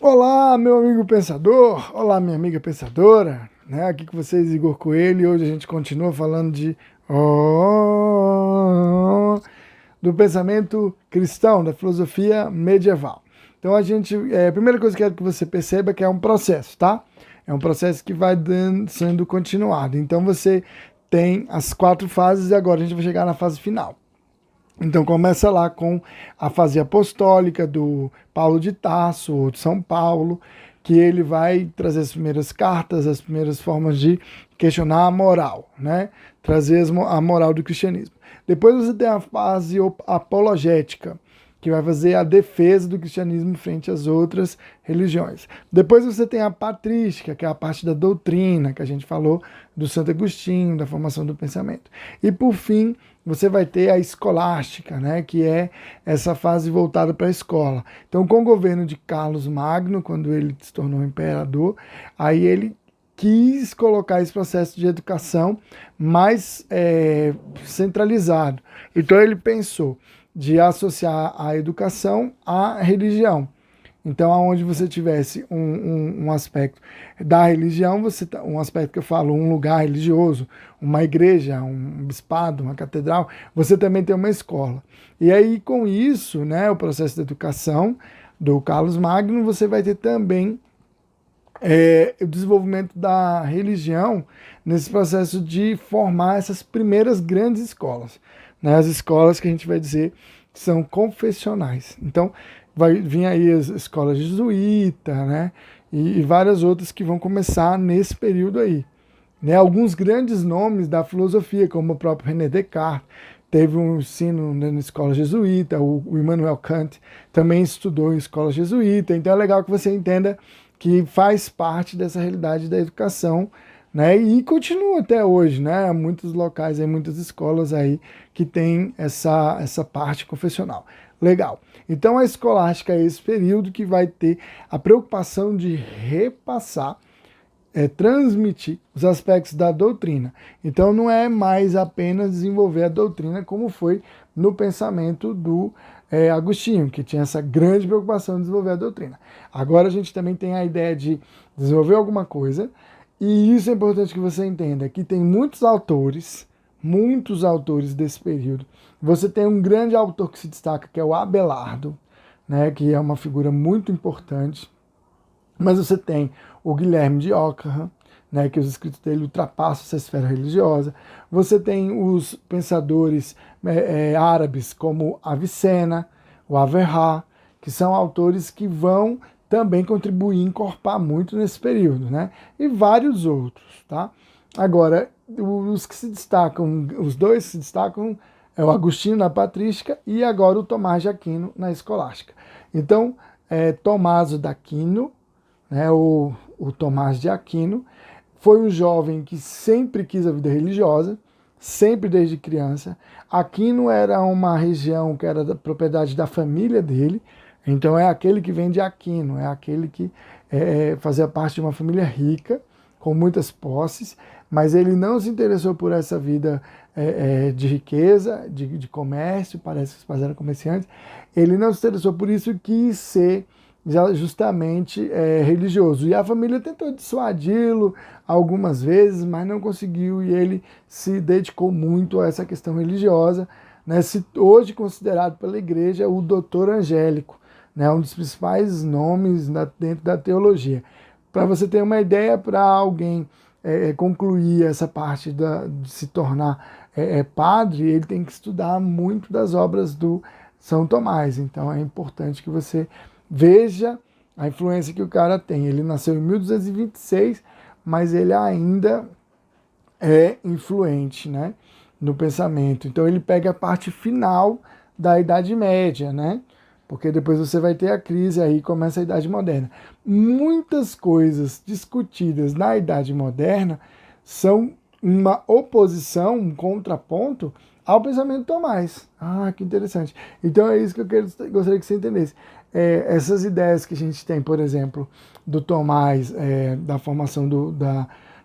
Olá, meu amigo pensador, olá, minha amiga pensadora, né? Aqui com vocês, Igor Coelho, e hoje a gente continua falando do pensamento cristão, da filosofia medieval. Então a primeira coisa que eu quero que você perceba é que é um processo, tá? É um processo que vai sendo continuado. Então você tem as 4 fases e agora a gente vai chegar na fase final. Então começa lá com a fase apostólica do Paulo de Tarso, ou de São Paulo, que ele vai trazer as primeiras cartas, as primeiras formas de questionar a moral, né? Trazer a moral do cristianismo. Depois você tem a fase apologética, que vai fazer a defesa do cristianismo frente às outras religiões. Depois você tem a patrística, que é a parte da doutrina, que a gente falou do Santo Agostinho, da formação do pensamento. E por fim, você vai ter a escolástica, né, que é essa fase voltada para a escola. Então, com o governo de Carlos Magno, quando ele se tornou imperador, aí ele quis colocar esse processo de educação mais centralizado. Então, ele pensou de associar a educação à religião. Então, aonde você tivesse um aspecto da religião, um aspecto que eu falo, um lugar religioso, uma igreja, um bispado, uma catedral, você também tem uma escola. E aí, com isso, né, o processo de educação do Carlos Magno, você vai ter também o desenvolvimento da religião nesse processo de formar essas primeiras grandes escolas, né, as escolas que a gente vai dizer que são confessionais. Então, vai vir aí as escolas jesuíta, né, e várias outras que vão começar nesse período aí. Né, alguns grandes nomes da filosofia, como o próprio René Descartes, teve um ensino na escola jesuíta, o Immanuel Kant também estudou em escola jesuíta, então é legal que você entenda que faz parte dessa realidade da educação, né? E continua até hoje, né? Há muitos locais, aí, muitas escolas aí que tem essa parte confessional. Legal. Então a escolástica é esse período que vai ter a preocupação de repassar, transmitir os aspectos da doutrina. Então não é mais apenas desenvolver a doutrina como foi no pensamento do Agostinho, que tinha essa grande preocupação de desenvolver a doutrina. Agora a gente também tem a ideia de desenvolver alguma coisa, e isso é importante que você entenda, que tem muitos autores desse período. Você tem um grande autor que se destaca, que é o Abelardo, né, que é uma figura muito importante. Mas você tem o Guilherme de Ockham, né, que os escritos dele ultrapassam essa esfera religiosa. Você tem os pensadores árabes como Avicena, o Averroes, que são autores que vão também contribuir, encorpar muito nesse período, né? E vários outros, tá? Agora, os que se destacam, os dois que se destacam é o Agostinho na patrística e agora o Tomás de Aquino na escolástica. Então, Tomaso d'Aquino, né, o Tomás de Aquino, foi um jovem que sempre quis a vida religiosa, sempre desde criança. Aquino era uma região que era da propriedade da família dele, então é aquele que vem de Aquino, é aquele que fazia parte de uma família rica, com muitas posses, mas ele não se interessou por essa vida de riqueza, de comércio, parece que os pais eram comerciantes. Ele não se interessou por isso, quis ser justamente religioso. E a família tentou dissuadi-lo algumas vezes, mas não conseguiu, e ele se dedicou muito a essa questão religiosa, né? Hoje considerado pela igreja o doutor angélico, né? Um dos principais nomes dentro da teologia. Para você ter uma ideia, para alguém concluir essa parte de se tornar padre, ele tem que estudar muito das obras do São Tomás. Então é importante que você veja a influência que o cara tem. Ele nasceu em 1226, mas ele ainda é influente, né, no pensamento. Então ele pega a parte final da Idade Média, né? Porque depois você vai ter a crise, aí começa a Idade Moderna. Muitas coisas discutidas na Idade Moderna são uma oposição, um contraponto ao pensamento de Tomás. Ah, que interessante. Então é isso que gostaria que você entendesse. Essas ideias que a gente tem, por exemplo, do Tomás, da formação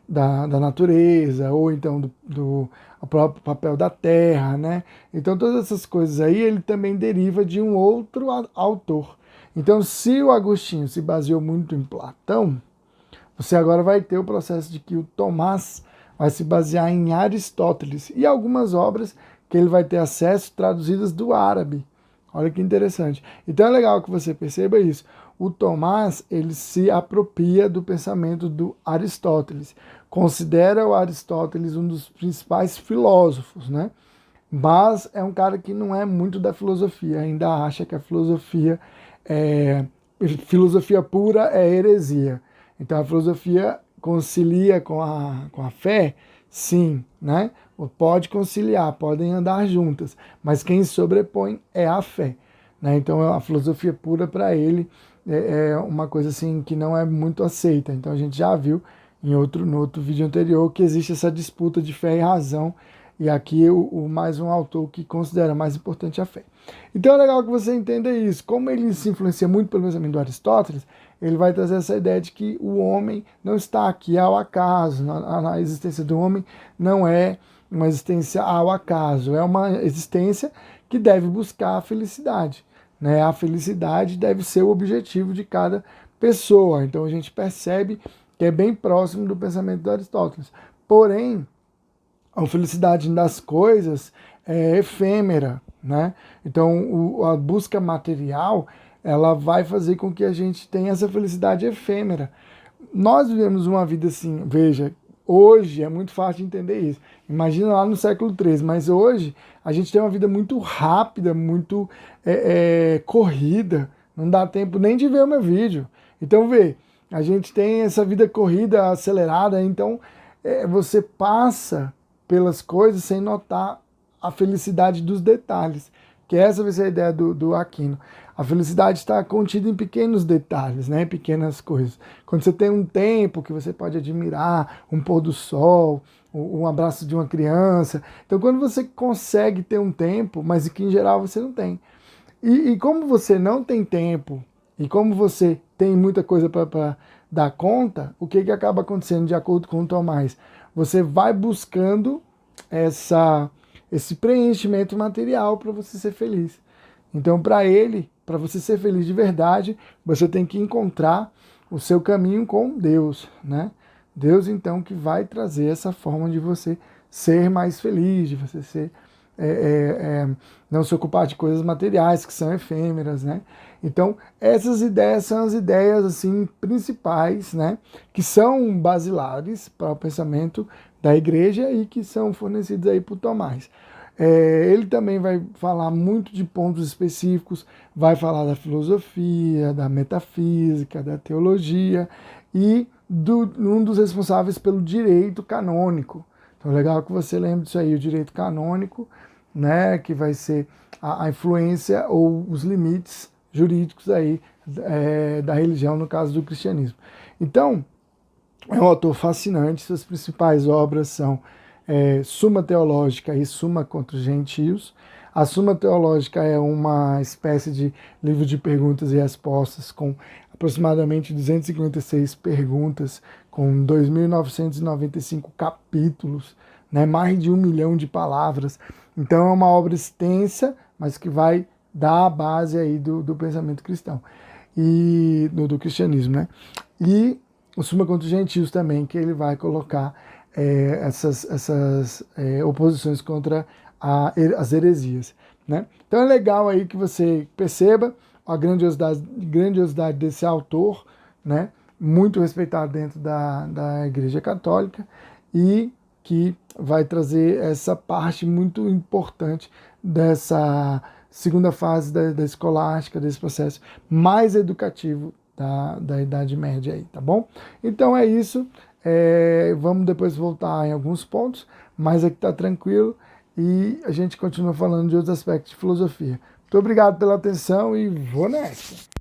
da natureza, ou então do o próprio papel da terra, né? Então todas essas coisas aí ele também deriva de um outro autor. Então, se o Agostinho se baseou muito em Platão, você agora vai ter o processo de que o Tomás vai se basear em Aristóteles e algumas obras que ele vai ter acesso traduzidas do árabe. Olha que interessante. Então é legal que você perceba isso. O Tomás, ele se apropria do pensamento do Aristóteles. Considera o Aristóteles um dos principais filósofos, né? Mas é um cara que não é muito da filosofia, ainda acha que a filosofia pura é heresia. Então a filosofia concilia com a fé? Sim, né? Pode conciliar, podem andar juntas, mas quem sobrepõe é a fé, né? Então a filosofia pura para ele é uma coisa assim que não é muito aceita. Então a gente já viu no outro vídeo anterior que existe essa disputa de fé e razão, e aqui mais um autor que considera mais importante a fé. Então é legal que você entenda isso. Como ele se influencia muito pelo pensamento do Aristóteles, ele vai trazer essa ideia de que o homem não está aqui ao acaso, a existência do homem não é uma existência ao acaso, é uma existência que deve buscar a felicidade, né? A felicidade deve ser o objetivo de cada pessoa. Então a gente percebe que é bem próximo do pensamento do Aristóteles. Porém, a felicidade das coisas é efêmera, né? Então a busca material, ela vai fazer com que a gente tenha essa felicidade efêmera. Nós vivemos uma vida assim, veja, hoje é muito fácil de entender isso. Imagina lá no século XIII, mas hoje a gente tem uma vida muito rápida, muito corrida, não dá tempo nem de ver o meu vídeo. Então vê, a gente tem essa vida corrida, acelerada, então você passa pelas coisas sem notar a felicidade dos detalhes, que essa vai ser a ideia do Aquino. A felicidade está contida em pequenos detalhes, né? Pequenas coisas. Quando você tem um tempo que você pode admirar, um pôr do sol, um abraço de uma criança. Então, quando você consegue ter um tempo, mas que em geral você não tem. E como você não tem tempo, e como você tem muita coisa para dar conta, o que acaba acontecendo de acordo com o Tomás? Você vai buscando esse preenchimento material para você ser feliz. Então, para ele, para você ser feliz de verdade, você tem que encontrar o seu caminho com Deus, né? Deus, então, que vai trazer essa forma de você ser mais feliz, de você ser não se ocupar de coisas materiais que são efêmeras, né? Então, essas ideias são as ideias assim principais, né? Que são basilares para o pensamento da igreja e que são fornecidos aí por Tomás. Ele também vai falar muito de pontos específicos, vai falar da filosofia, da metafísica, da teologia e um dos responsáveis pelo direito canônico. Então é legal que você lembre disso aí, o direito canônico, né, que vai ser a influência ou os limites jurídicos aí da religião, no caso do cristianismo. Então, é um autor fascinante, suas principais obras são Suma Teológica e Suma contra os Gentios. A Suma Teológica é uma espécie de livro de perguntas e respostas com aproximadamente 256 perguntas, com 2.995 capítulos, né, mais de 1 milhão de palavras. Então é uma obra extensa, mas que vai dar a base aí do pensamento cristão e do cristianismo, né? E o Suma contra os Gentios também, que ele vai colocar essas oposições contra as heresias, né? Então é legal aí que você perceba a grandiosidade desse autor, né? Muito respeitado dentro da Igreja Católica e que vai trazer essa parte muito importante dessa segunda fase da escolástica, desse processo mais educativo da Idade Média aí, tá bom? Então é isso. Vamos depois voltar em alguns pontos, mas aqui tá tranquilo e a gente continua falando de outros aspectos de filosofia. Muito obrigado pela atenção e vou nessa!